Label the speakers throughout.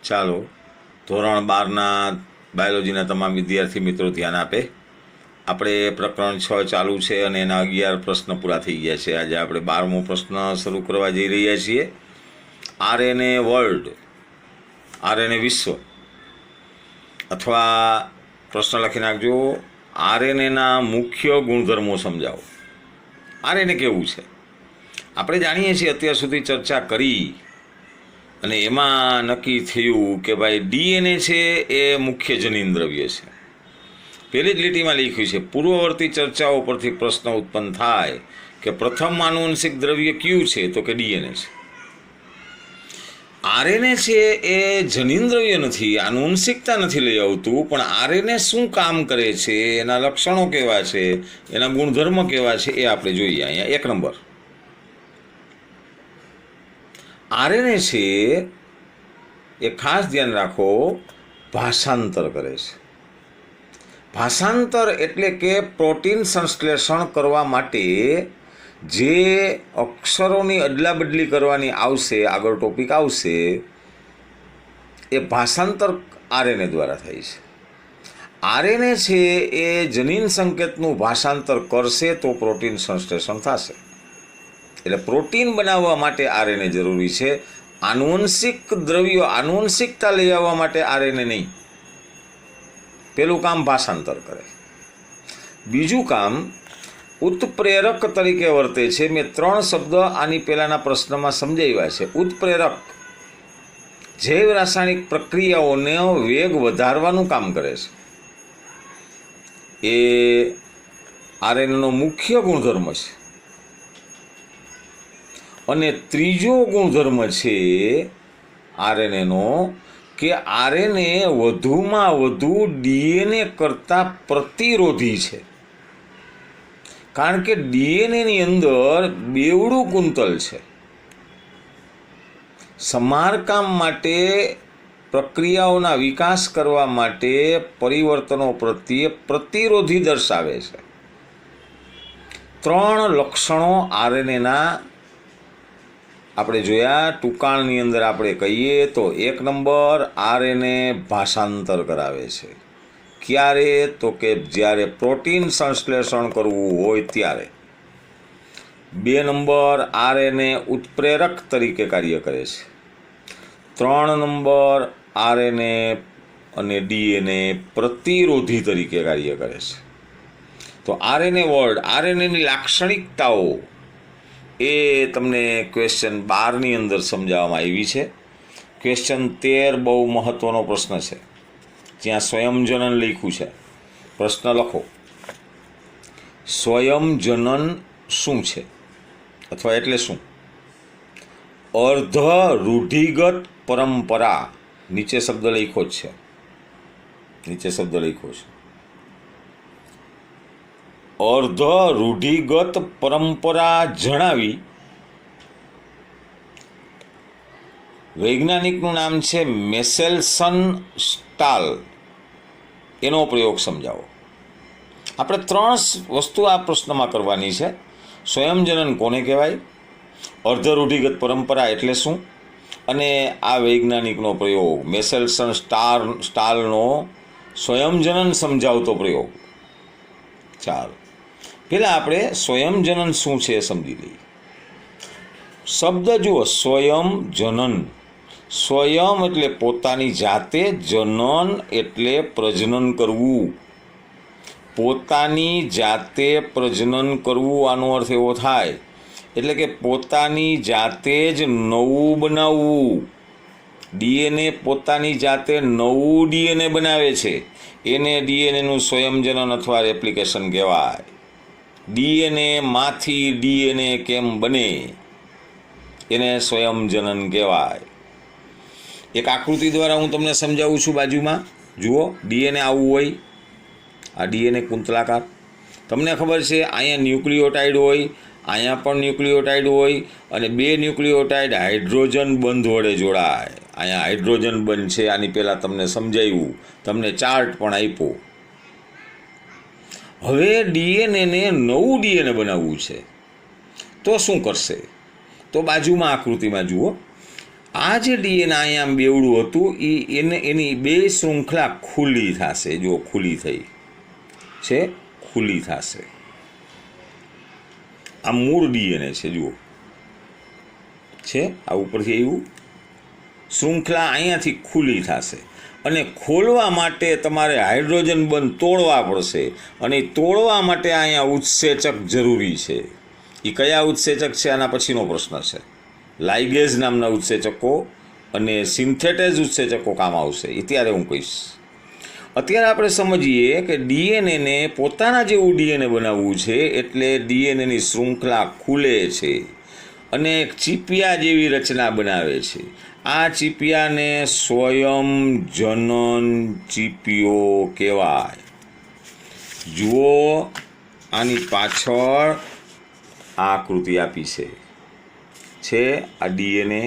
Speaker 1: ચાલો ધોરણ 12ના બાયોલોજીના તમામ વિદ્યાર્થી મિત્રો ધ્યાન આપે. આપણે પ્રકરણ 6 ચાલુ છે અને એના 11 પ્રશ્ન પૂરા થઈ ગયા છે. આજે આપણે 12મો પ્રશ્ન શરૂ કરવા જઈ રહ્યા છીએ. આરએનએ વર્લ્ડ, આરએનએ વિશ્વ, અથવા પ્રશ્ન લખી નાખજો, આરએનએના મુખ્ય ગુણધર્મો સમજાવો. આરએનએ કેવું છે આપણે જાણીએ છીએ, અત્યાર સુધી ચર્ચા કરી અને એમાં નક્કી થયું કે ભાઈ ડીએનએ છે એ મુખ્ય જનીન દ્રવ્ય છે. પહેલી જ લીટીમાં લખ્યું છે, પૂર્વવર્તી ચર્ચાઓ પરથી પ્રશ્ન ઉત્પન્ન થાય કે પ્રથમ આનુવંશિક દ્રવ્ય કયું છે, તો કે ડીએનએ છે. આરએનએ છે એ જનીન દ્રવ્ય નથી, આનુવંશિકતા નથી લઈ આવતું, પણ આરએનએ શું કામ કરે છે, એના લક્ષણો કેવા છે, એના ગુણધર્મ કેવા છે એ આપણે જોઈએ. અહીંયા 1 નંબર, આરએનએ છે એ ખાસ ધ્યાન રાખો, ભાષાંતર કરે છે. ભાષાંતર એટલે કે પ્રોટીન સંશ્લેષણ કરવા માટે જે અક્ષરોની અદલાબદલી કરવાની આવશે, આગળ ટોપિક આવશે, એ ભાષાંતર આરએનએ દ્વારા થાય છે. આરએનએ છે એ જનીન સંકેતનું ભાષાંતર કરશે તો પ્રોટીન સંશ્લેષણ થશે. એટલે પ્રોટીન બનાવવા માટે આરએનએ જરૂરી છે. આનુવંશિક દ્રવ્યો, આનુવંશિકતા લઈ આવવા માટે આરએનએ નહીં. પેલું કામ ભાષાંતર કરે. બીજું કામ ઉત્પ્રેરક તરીકે વર્તે છે. મેં 3 શબ્દ આની પહેલાંના પ્રશ્નમાં સમજાવ્યા છે. ઉત્પ્રેરક જૈવ રાસાયણિક પ્રક્રિયાઓને વેગ વધારવાનું કામ કરે છે. એ આરએનએનો મુખ્ય ગુણધર્મ છે. અને ત્રીજો ગુણધર્મ છે આરએનએનો કે આરએનએ વધુમાં વધુ ડીએનએ કરતાં પ્રતિરોધી છે. કારણ કે ડીએનએની અંદર બેવડું કુંતલ છે. સમારકામ માટે, પ્રક્રિયાઓના વિકાસ કરવા માટે, પરિવર્તનો પ્રત્યે પ્રતિરોધી દર્શાવે છે. 3 લક્ષણો આરએનએના આપણે જોયા. ટૂંકાણની અંદર આપણે કહીએ તો 1 નંબર, આરએનએ ભાષાંતર કરાવે છે. ક્યારે? તો કે જ્યારે પ્રોટીન સંશ્લેષણ કરવું હોય ત્યારે. 2 નંબર, આરએનએ ઉત્પ્રેરક તરીકે કાર્ય કરે છે. 3 નંબર, આરએનએ અને ડીએનએ પ્રતિરોધી તરીકે કાર્ય કરે છે. તો આરએનએ વર્લ્ડ, આરએનએની લાક્ષણિકતાઓ એ તમને ક્વેશ્ચન 12ની અંદર સમજાવવામાં આવી છે. ક્વેશ્ચન 13 બહુ મહત્ત્વનો પ્રશ્ન છે, જ્યાં સ્વયંજનન લખ્યું છે. પ્રશ્ન લખો, સ્વયંજનન શું છે અથવા એટલે શું? અર્ધ રૂઢિગત પરંપરા, નીચે શબ્દ લખ્યો જ છે, નીચે શબ્દ લખ્યો છે. અર્ધ રૂઢિગત પરંપરા જણાવી. વૈજ્ઞાનિકનું નામ છે મેસેલ્સન સ્ટાલ. એનો પ્રયોગ સમજાવો. આપણે 3 વસ્તુ આ પ્રશ્નમાં કરવાની છે. સ્વયંજનન કોને કહેવાય, અર્ધ રૂઢિગત પરંપરા એટલે શું, અને આ વૈજ્ઞાનિકનો પ્રયોગ મેસેલ્સન સ્ટાલનો સ્વયંજનન સમજાવતો પ્રયોગ. ચાલો પહેલાં આપણે સ્વયંજનન શું છે એ સમજી લઈએ. શબ્દ જુઓ, સ્વયંજનન. સ્વયં એટલે પોતાની જાતે, જનન એટલે પ્રજનન કરવું. પોતાની જાતે પ્રજનન કરવું, આનો અર્થ એવો થાય એટલે કે પોતાની જાતે જ નવું બનાવવું. ડીએનએ પોતાની જાતે નવું ડીએનએ બનાવે છે, એને ડીએનએનું સ્વયંજનન અથવા રેપ્લિકેશન કહેવાય. ડીએનએમાંથી ડીએનએ કેમ બને, એને સ્વયંજનન કહેવાય. એક આકૃતિ દ્વારા હું તમને સમજાવું છું. બાજુમાં જુઓ, ડીએનએ આવું હોય, આ ડીએનએ કુંતલાકાર. તમને ખબર છે અહીંયા ન્યુક્લિયોટાઇડ હોય, અહીંયા પણ ન્યુક્લિયોટાઇડ હોય, અને 2 ન્યુક્લિયોટાઇડ હાઇડ્રોજન બંધ વડે જોડાય. અહીંયા હાઇડ્રોજન બંધ છે, આની પહેલાં તમને સમજાવ્યું, તમને ચાર્ટ પણ આપ્યો. હવે ડીએનએને નવું ડીએનએ બનાવવું છે તો શું કરશે? તો બાજુમાં આકૃતિમાં જુઓ, આ જે ડીએનએ અહીંયા આમ બેવડું હતું એની બે શૃંખલા ખુલ્લી થશે. જો ખુલ્લી થઈ છે, ખુલ્લી થશે. આ મૂળ ડીએનએ છે, જુઓ છે આ ઉપરથી એવું શૃંખલા અહીંયાથી ખુલ્લી થશે અને ખોલવા માટે તમારે હાઇડ્રોજન બંધ તોડવા પડશે અને તોડવા માટે અહીંયા ઉત્સેચક જરૂરી છે. એ કયા ઉત્સેચક છે આના પછીનો પ્રશ્ન છે. લાઇગેઝ નામના ઉત્સેચકો અને સિન્થેટેઝ ઉત્સેચકો કામ આવશે એ ત્યારે હું કહીશ. અત્યારે આપણે સમજીએ કે ડીએનએને પોતાના જેવું ડીએનએ બનાવવું છે એટલે ડીએનએની શૃંખલા ખુલે છે અને એક ચીપિયા જેવી રચના બનાવે છે. આ ચીપિયાને સ્વયંજનન ચીપિયો કહેવાય. જુઓ આની પાછળ આ આકૃતિ આપી છે આ ડીએનએ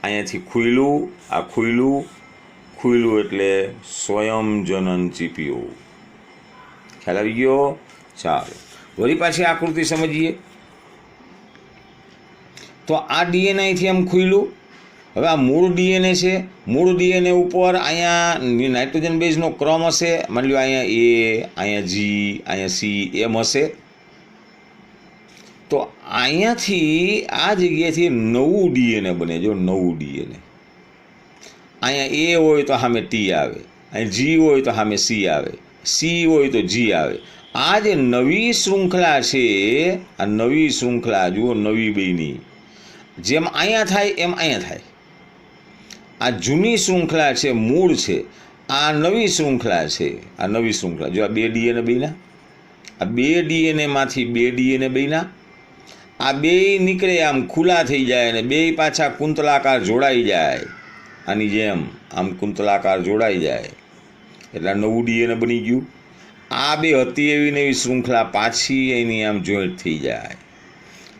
Speaker 1: અહીંયાથી ખુલ્લું, આ ખુલ્લું એટલે સ્વયંજનન ચીપિયો. ખ્યાલ આવી ગયો? ચાલો વળી પાછી આકૃતિ સમજીએ. તો આ ડીએનએ અહીંથી આમ ખુલ્લું. હવે આ મૂળ ડીએનએ છે. મૂળ ડીએનએ ઉપર અહીંયા નાઇટ્રોજન બેઝનો ક્રમ હશે. માની લો અહીંયા એ, અહીંયા જી, અહીંયા સી એમ હશે. તો અહીંયાથી આ જગ્યાએથી નવું ડીએનએ બને. જો નવું ડીએનએ અહીંયા એ હોય તો સામે ટી આવે, અહીં જી હોય તો સામે સી આવે, સી હોય તો જી આવે. આ જે નવી શૃંખલા છે, આ નવી શૃંખલા જુઓ, નવી બેની જેમ અહીંયા થાય એમ અહીંયા થાય. આ જૂની શૃંખલા છે, મૂળ છે. આ નવી શૃંખલા છે, આ નવી શૃંખલા. જો આ બે ડીએનએ બન્યા, આ બે ડીએનએમાંથી બે ડીએનએ બન્યા. આ બે નીકળે આમ ખુલ્લા થઈ જાય અને બે પાછા કુંતલાકાર જોડાઈ જાય. આની જેમ આમ કુંતલાકાર જોડાઈ જાય એટલે નવું ડીએનએ બની ગયું. આ બે હતી એવી નવી શૃંખલા પાછી એની આમ જોઈન્ટ થઈ જાય.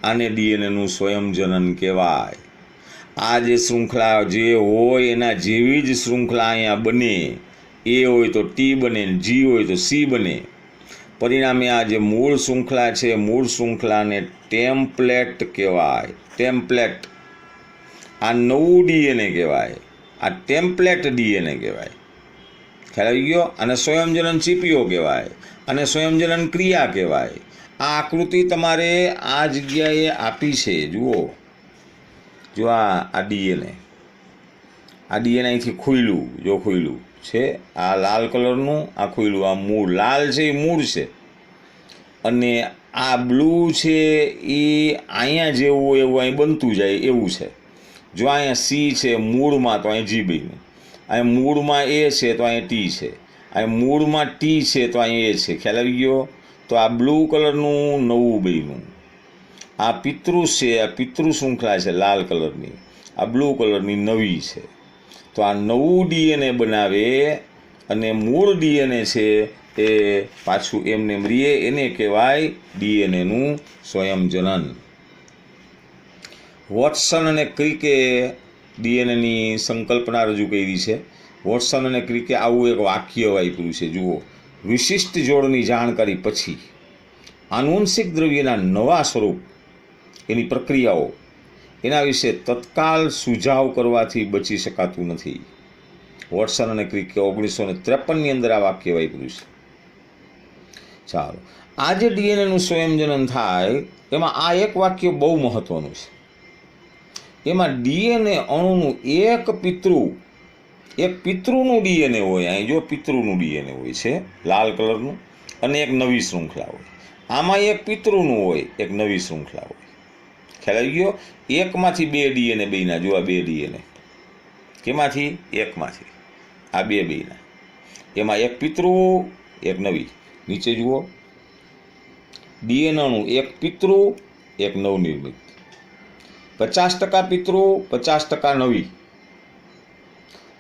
Speaker 1: આને ડીએનએનું સ્વયંજનન કહેવાય. આ જે શૃંખલા જે હોય એના જેવી જ શૃંખલા અહીંયા બને. એ હોય તો ટી બને, જી હોય તો સી બને. પરિણામે આ જે મૂળ શૃંખલા છે, મૂળ શૃંખલાને ટેમ્પલેટ કહેવાય. ટેમ્પલેટ. આ નવું ડીએનએ કહેવાય. આ ટેમ્પલેટ ડીએનએ કહેવાય. ખ્યાલ આવી ગયો? અને સ્વયંજનન ચીપિયો કહેવાય અને સ્વયંજનન ક્રિયા કહેવાય. આ આકૃતિ તમારે આ જગ્યાએ આપી છે. જુઓ, જો આ ડીએનએ, આ ડીએનએ અહીંથી ખુલ્લું, જો ખુલ્લું છે. આ લાલ કલરનું આ ખુલ્લું, આ મૂળ લાલ છે એ મૂળ છે અને આ બ્લુ છે એ અહીંયા જેવું એવું અહીં બનતું જાય એવું છે. જો અહીંયા સી છે મૂળમાં તો અહીં જી બન્યું, અહીં મૂળમાં એ છે તો અહીં ટી છે, અહીં મૂળમાં ટી છે તો અહીં એ છે. ખ્યાલ આવી ગયો? તો આ બ્લુ કલરનું નવું બન્યું. આ પિતૃ છે, આ પિતૃ શૃંખલા છે લાલ કલરની. આ બ્લુ કલરની નવી છે. તો આ નવું ડીએનએ બનાવે અને મૂળ ડીએનએ છે એ પાછું એમને રીએ. એને કહેવાય ડીએનએનું સ્વયંજનન. વોટસન અને ક્રિકે ડીએનએની સંકલ્પના રજૂ કરી છે. વોટસન અને ક્રિકે આવું એક વાક્ય વાપર્યું છે. જુઓ, વિશિષ્ટ જોડની જાણકારી પછી આનુવંશિક દ્રવ્યના નવા સ્વરૂપ, એની પ્રક્રિયાઓ, એના વિશે તત્કાલ સુઝાવ કરવાથી બચી શકાતું નથી. વોટસન અને ક્રિકે 1953ની અંદર આ વાક્ય વાપર્યું છે. ચાલો, આ જે ડીએનએનું સ્વયંજનન થાય એમાં આ એક વાક્ય બહુ મહત્વનું છે. એમાં ડીએનએ અણુનું એક પિતૃનું ડીએનએ હોય. અહીં જો પિતૃનું ડીએનએ હોય છે લાલ કલરનું અને એક નવી શૃંખલા હોય. આમાં એક પિતૃનું હોય, એક નવી શૃંખલા હોય. ખ્યાલ આવી ગયો? એકમાંથી બે ડીએનએ બન્યા. જો આ બે ડીએનએ કેમાંથી? એકમાંથી. આ બે બન્યા. એમાં એક પિતૃ, એક નવી. નીચે જુઓ, ડીએનએનું એક પિતૃ, એક નવનિર્મિત. 50% પિતૃ, 50% નવી.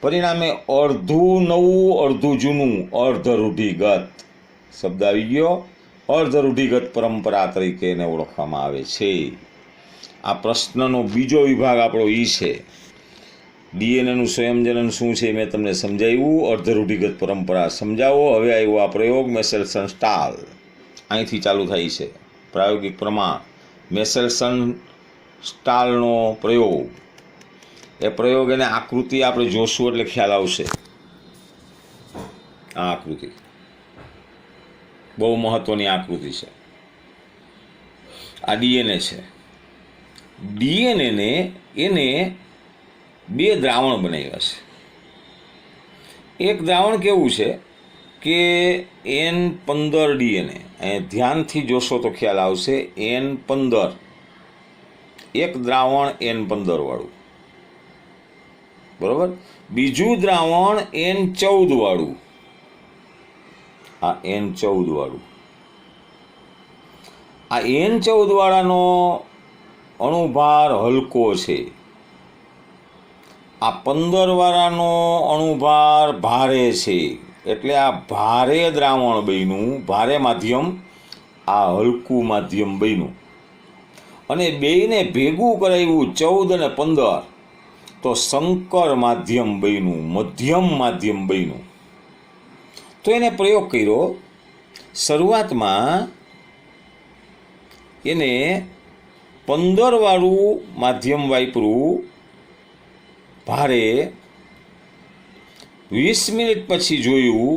Speaker 1: પરિણામે અડધું નવું અડધું જૂનું, અર્ધરૂઢિગત શબ્દ આવી ગયો. અર્ધરૂઢિગત પરંપરા તરીકે એને ઓળખવામાં આવે છે. આ પ્રશ્નનો બીજો વિભાગ આપણો ઈ છે. ડીએનએનું સ્વયંજનન શું છે મેં તમને સમજાવ્યું. અર્ધરૂઢિગત પરંપરા સમજાવો. હવે આવ્યો આ પ્રયોગ મેસેલ્સન સ્ટાલ. અહીંથી ચાલુ થાય છે પ્રાયોગિક પ્રમાણ. મેસેલ્સન સ્ટાલનો પ્રયોગ એ પ્રયોગ એને આકૃતિ આપણે જોશું એટલે ખ્યાલ આવશે. આ આકૃતિ બહુ મહત્વની આકૃતિ છે. આ ડીએનએ છે. ડીએનએને એને બે દ્રાવણ બનાવ્યા છે. એક દ્રાવણ કેવું છે કે N15 ડીએનએ, અહીંયા ધ્યાનથી જોશો તો ખ્યાલ આવશે. N15 એક દ્રાવણ N15 વાળું, બરોબર. બીજું દ્રાવણ N14 વાળું, આ N14 વાળું. આ N14 વાળાનો અણુભાર હલકો છે. આ 15 વાળાનો અણુભાર ભારે છે. એટલે આ ભારે દ્રાવણ બન્યું, ભારે માધ્યમ, આ હલકું માધ્યમ બન્યું. અને બેયને ભેગું કરાવ્યું 14 અને 15, તો સંકર માધ્યમ બન્યું, મધ્યમ માધ્યમ બન્યું. તો એને પ્રયોગ કર્યો. શરૂઆતમાં એને 15 વાળું માધ્યમ વાપર્યું ભારે. 20 મિનિટ પછી જોયું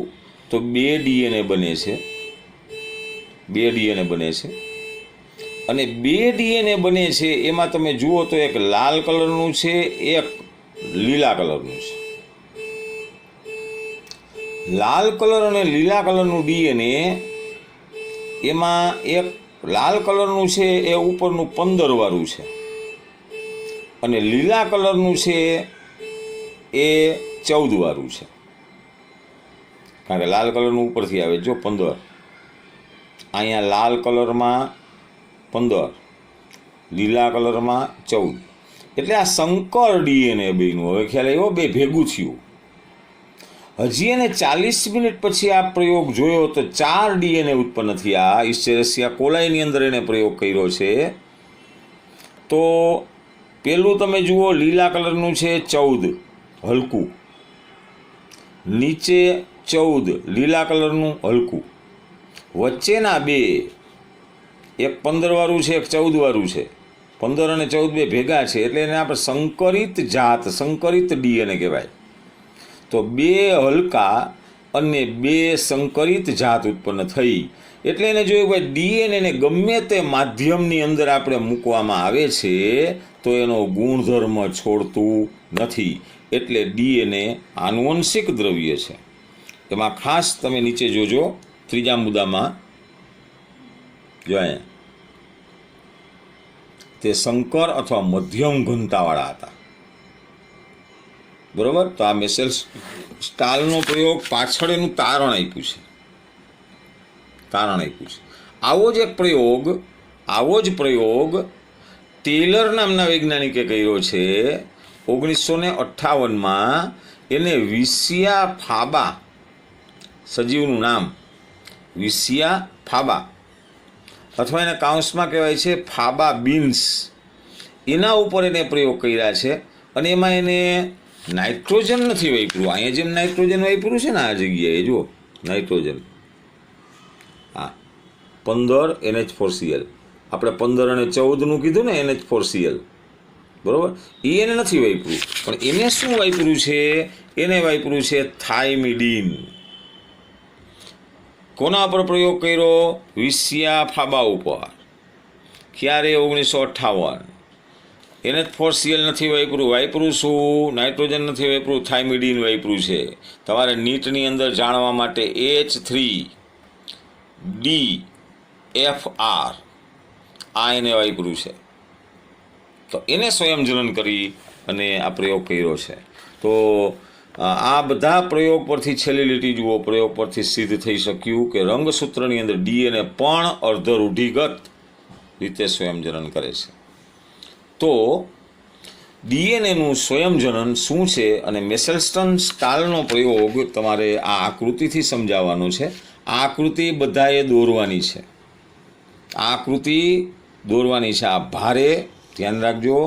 Speaker 1: તો 2 ડીએનએ બને છે. 2 ડીએનએ બને છે. અને 2 ડીએનએ બને છે એમાં તમે જુઓ તો એક લાલ કલરનું છે, એક લીલા કલરનું છે. લાલ કલર અને લીલા કલરનું ડીએનએ, એમાં એક લાલ કલરનું છે એ ઉપરનું 15 વાળું છે, અને લીલા કલરનું છે એ 14 વાળું છે. કારણ કે લાલ કલરનું ઉપરથી આવે જો 15, અહીંયા લાલ કલરમાં 15, લીલા કલરમાં 14. એટલે આ સંકર ડીએનએ બન્યું. હવે ખ્યાલ આવ્યો, બે ભેગું થયું. હજી એને 40 મિનિટ પછી આ પ્રયોગ જોયો તો 4 ડીએનએ ઉત્પન્ન થયા. ઇસ્ચેરેસિયા કોલાઈની અંદર એને પ્રયોગ કર્યો છે. તો પેલું તમે જુઓ, લીલા કલરનું છે 14 હલકું, નીચે 14 લીલા કલરનું હલકું, વચ્ચેના બે, એક 15 વાળું છે, એક 14 વાળું છે. 15 અને 14 બે ભેગા છે એટલે એને આપણે સંકરિત જાત, સંકરિત ડીએનએ કહેવાય. તો 2 હલકા અને 2 સંકરિત જાત ઉત્પન્ન થઈ. એટલે એને જોયું ભાઈ ડીએનએને ગમે તે માધ્યમની અંદર આપણે મૂકવામાં આવે છે તો એનો ગુણધર્મ છોડતું નથી. એટલે ડીએનએ આનુવંશિક દ્રવ્ય છે. એમાં ખાસ તમે નીચે જોજો, ત્રીજા મુદ્દામાં જો અહીંયા તે સંકર અથવા મધ્યમ ઘનતાવાળા હતા. બરોબર. તો આ મેસેલ સ્ટાલનો પ્રયોગ પાછળ એનું તારણ આપ્યું છે. આવો જ પ્રયોગ ટેલર નામના વૈજ્ઞાનિકે કર્યો છે 1958માં. એને વિસિયા ફાબા, સજીવનું નામ વિસિયા ફાબા, અથવા એને કાઉન્સમાં કહેવાય છે ફાબા બીન્સ, એના ઉપર એને પ્રયોગ કર્યા છે. અને એમાં એને નાઇટ્રોજન નથી વાપર્યું. અહીંયા જેમ નાઇટ્રોજન વાપર્યું છે ને આ જગ્યાએ જુઓ નાઇટ્રોજન, હા 15 NH4Cl. આપણે 15 અને 14નું કીધું ને NH4Cl, બરાબર. એને નથી વાપર્યું. પણ એને શું વાપર્યું છે? એને વાપર્યું છે થાઇમિડીન. કોના પર પ્રયોગ કર્યો? વિસિયા ફાબા ઉપર. ક્યારે? 1958. NH4Cl નથી વાપર્યું શું? નાઇટ્રોજન નથી વાપર્યું, થાઇમિડીન વાપર્યું છે. તમારે નીટની અંદર જાણવા માટે H3DFR આ એને વાપર્યું છે. તો એને સ્વયંજનન કરી અને આ પ્રયોગ કર્યો છે. તો આ બધા પ્રયોગ પરથી છેલ્લી લીટી જુઓ, પ્રયોગ પરથી સિદ્ધ થઈ શક્યું કે રંગસૂત્રની અંદર ડીએનએ પણ અર્ધરૂઢિગત રીતે સ્વયંજનન કરે છે. તો ડીએનએનું સ્વયંજનન શું છે અને મેસેલ્સ્ટન સ્ટાલનો પ્રયોગ તમારે આ આકૃતિથી સમજાવવાનો છે. આ આકૃતિ બધાએ દોરવાની છે. આ ભારે ધ્યાન રાખજો,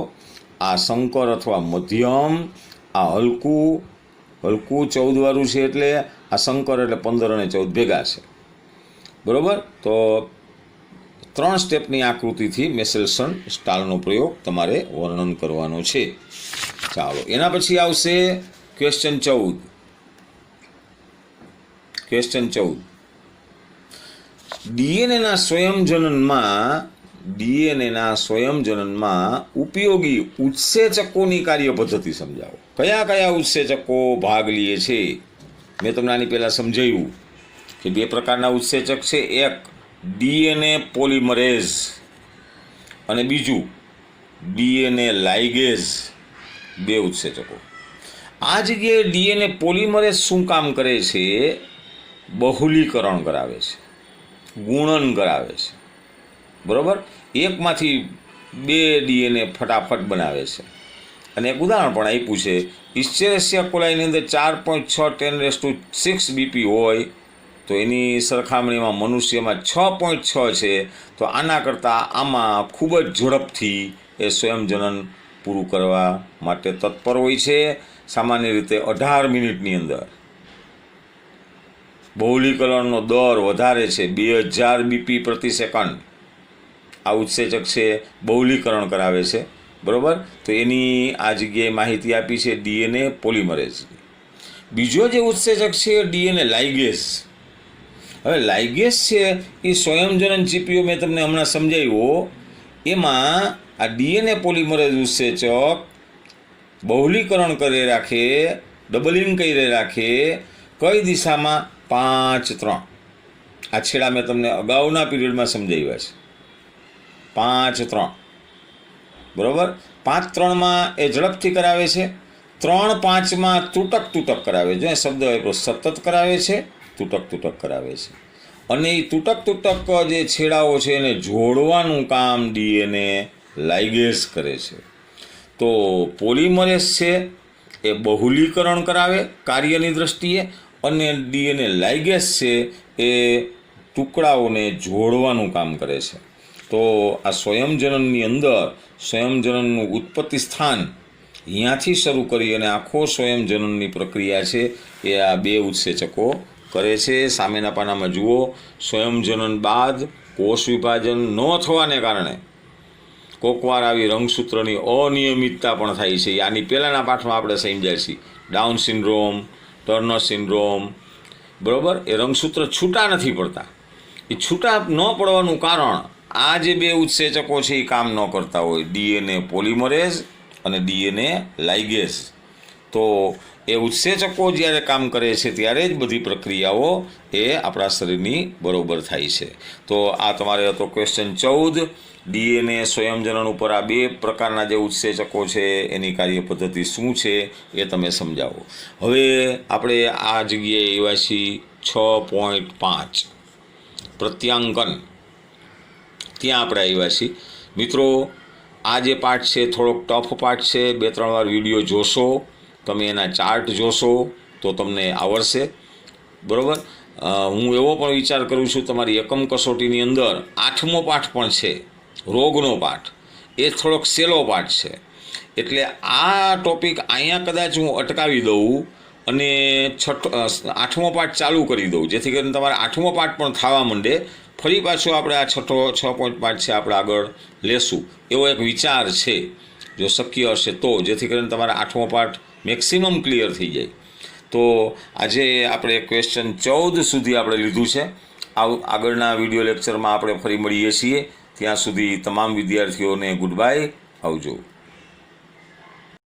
Speaker 1: આ સંકર અથવા મધ્યમ, આ હલકું 14 વાળું છે. એટલે આ સંકર એટલે 15 અને 14 ભેગા છે, બરાબર. તો 3 સ્ટેપની આકૃતિથી મેસેલ્સન સ્ટાલનો પ્રયોગ તમારે વર્ણન કરવાનો છે. ચાલો એના પછી આવશે ક્વેશ્ચન 14. ડીએનએના સ્વયંજનનમાં ઉપયોગી ઉત્સેચકોની કાર્ય પદ્ધતિ સમજાવો. કયા કયા ઉત્સેચકો ભાગ લે છે? મેં તમને આની પહેલાં સમજાવ્યું કે બે પ્રકારના ઉત્સેચક છે. એક ડીએનએ પોલિમરેઝ અને બીજું ડીએનએ લાઇગેઝ. બે ઉત્સેચકો. આ જગ્યાએ ડીએનએ પોલિમરેઝ શું કામ કરે છે? બહુલીકરણ કરાવે છે, ગુણન કરાવે છે. બરાબર? એકમાંથી બે ડીએનએ ફટાફટ બનાવે છે. અને એક ઉદાહરણ પણ આપ્યું છે. ઇસ્ચેરેસિયા કોલાઈની અંદર 4.6 10⁶ બીપી હોય તો એની સરખામણીમાં મનુષ્યમાં 6.6 છે. તો આના કરતાં આમાં ખૂબ જ ઝડપથી એ સ્વયંજનન પૂરું કરવા માટે તત્પર હોય છે. સામાન્ય રીતે 18 મિનિટની અંદર. બહુલીકરણનો દર વધારે છે, 2000 બીપી પ્રતિ સેકન્ડ. આ ઉત્સેચક છે, બહુલીકરણ કરાવે છે. બરાબર? તો એની આ જગ્યાએ માહિતી આપી છે ડીએનએ પોલિમરેઝની. બીજો જે ઉત્સેચક છે ડીએનએ લાઇગેઝ. હવે લાઇગેઝ છે એ સ્વયંજનન ચીપીઓ મેં તમને હમણાં સમજાવ્યો. એમાં આ ડીએનએ પોલિમરેઝ ઉત્સેચક બહુલીકરણ કરી રાખે, ડબલિંગ કરી રાખે. કઈ દિશામાં? 5-3. આ છેડા મેં તમને અગાઉના પીરિયડમાં સમજાવ્યા છે. 5-3. બરાબર? 5-3માં એ ઝડપથી કરાવે છે. 3-5માં તૂટક કરાવે છે. શબ્દ વાપરો, સતત કરાવે છે, તૂટક કરાવે છે. અને એ તૂટક જે છેડાઓ છે એને જોડવાનું કામ ડીએનએ લાઇગેઝ કરે છે. તો પોલિમરેઝ છે એ બહુલીકરણ કરાવે કાર્યની દ્રષ્ટિએ, અને ડીએનએ લાઇગેઝ છે એ ટુકડાઓને જોડવાનું કામ કરે છે. તો આ સ્વયંજનનની અંદર સ્વયંજનનનું ઉત્પત્તિ સ્થાન અહીંયાથી શરૂ કરી અને આખો સ્વયંજનનની પ્રક્રિયા છે એ આ બે ઉત્સેચકો કરે છે. સામેના પાનામાં જુઓ. સ્વયંજનન બાદ કોષ વિભાજન ન થવાને કારણે કોકવાર આવી રંગસૂત્રની અનિયમિતતા પણ થાય છે. આની પહેલાંના પાઠમાં આપણે સમજ્યા છીએ. Down syndrome, Turner syndrome. બરાબર? એ રંગસૂત્ર છૂટા નથી પડતા. એ છૂટા ન પડવાનું કારણ આ જે બે ઉત્સેચકો છે એ કામ ન કરતા હોય, ડીએનએ પોલિમરેઝ અને ડીએનએ લાઇગેઝ. તો એ ઉત્સેચકો જ્યારે કામ કરે છે ત્યારે જ બધી પ્રક્રિયાઓ એ આપણા શરીરની બરોબર થાય છે. તો આ તમારે હતો ક્વેશ્ચન 14. ડીએનએ સ્વયંજનન ઉપર આ બે પ્રકારના જે ઉત્સેચકો છે એની કાર્ય પદ્ધતિ શું છે એ તમે સમજાવો. હવે આપણે આ જગ્યાએ એવા છીએ 6.5 પ્રત્યાંકન. ત્યાં આપણે આવ્યા છીએ. મિત્રો, આ જે પાઠ છે થોડોક ટફ પાઠ છે. 2-3 વાર વિડીયો જોશો, તમે એના ચાર્ટ જોશો તો તમને આવડશે. બરાબર? હું એવો પણ વિચાર કરું છું તમારી એકમ કસોટીની અંદર 8મો પાઠ પણ છે, રોગનો પાઠ. એ થોડોક સહેલો પાઠ છે. એટલે આ ટોપિક અહીંયા કદાચ હું અટકાવી દઉં અને 8મો પાઠ ચાલુ કરી દઉં, જેથી કરીને તમારે 8મો પાઠ પણ થવા માંડે. ફરી પાછું આપણે આ 6.5 છે આપણે આગળ લેશું એવો એક વિચાર છે, જો શક્ય હશે તો, જેથી કરીને તમારા 8મો પાઠ મેક્સિમમ ક્લિયર થઈ જાય. તો આજે આપણે ક્વેશ્ચન 14 સુધી આપણે લીધું છે. આગળના વિડીયો લેક્ચરમાં આપણે ફરી મળીએ છીએ. ત્યાં સુધી તમામ વિદ્યાર્થીઓને ગુડ બાય. આવજો.